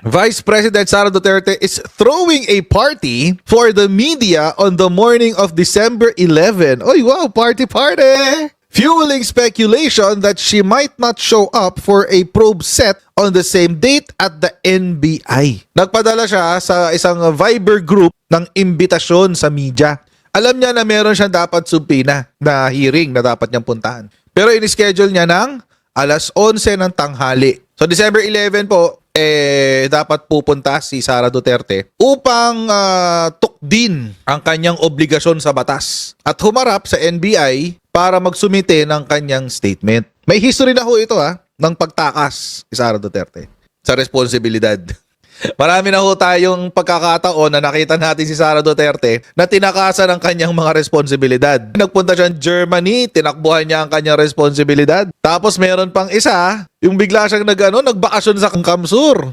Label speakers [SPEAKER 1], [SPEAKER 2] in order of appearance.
[SPEAKER 1] Vice President Sara Duterte is throwing a party for the media on the morning of December 11. Oy, wow, party! Fueling speculation that she might not show up for a probe set on the same date at the NBI. Nagpadala siya sa isang Viber group ng imbitasyon sa media. Alam niya na meron siyang dapat subpina na hearing na dapat niyang puntahan. Pero in-schedule niya ng alas 11 ng tanghali. So December 11 po, dapat pupunta si Sara Duterte upang tukdin ang kanyang obligasyon sa batas at humarap sa NBI para magsumite ng kanyang statement. May history na ho ito ng pagtakas ni Sara Duterte sa responsibilidad. Marami na ho tayong pagkakataon na nakita natin si Sara Duterte na tinakasan ang kanyang mga responsibilidad. Nagpunta siya ng Germany, tinakbuhan niya ang kanyang responsibilidad. Tapos meron pang isa, yung bigla siyang nagbakasyon sa Kamsur.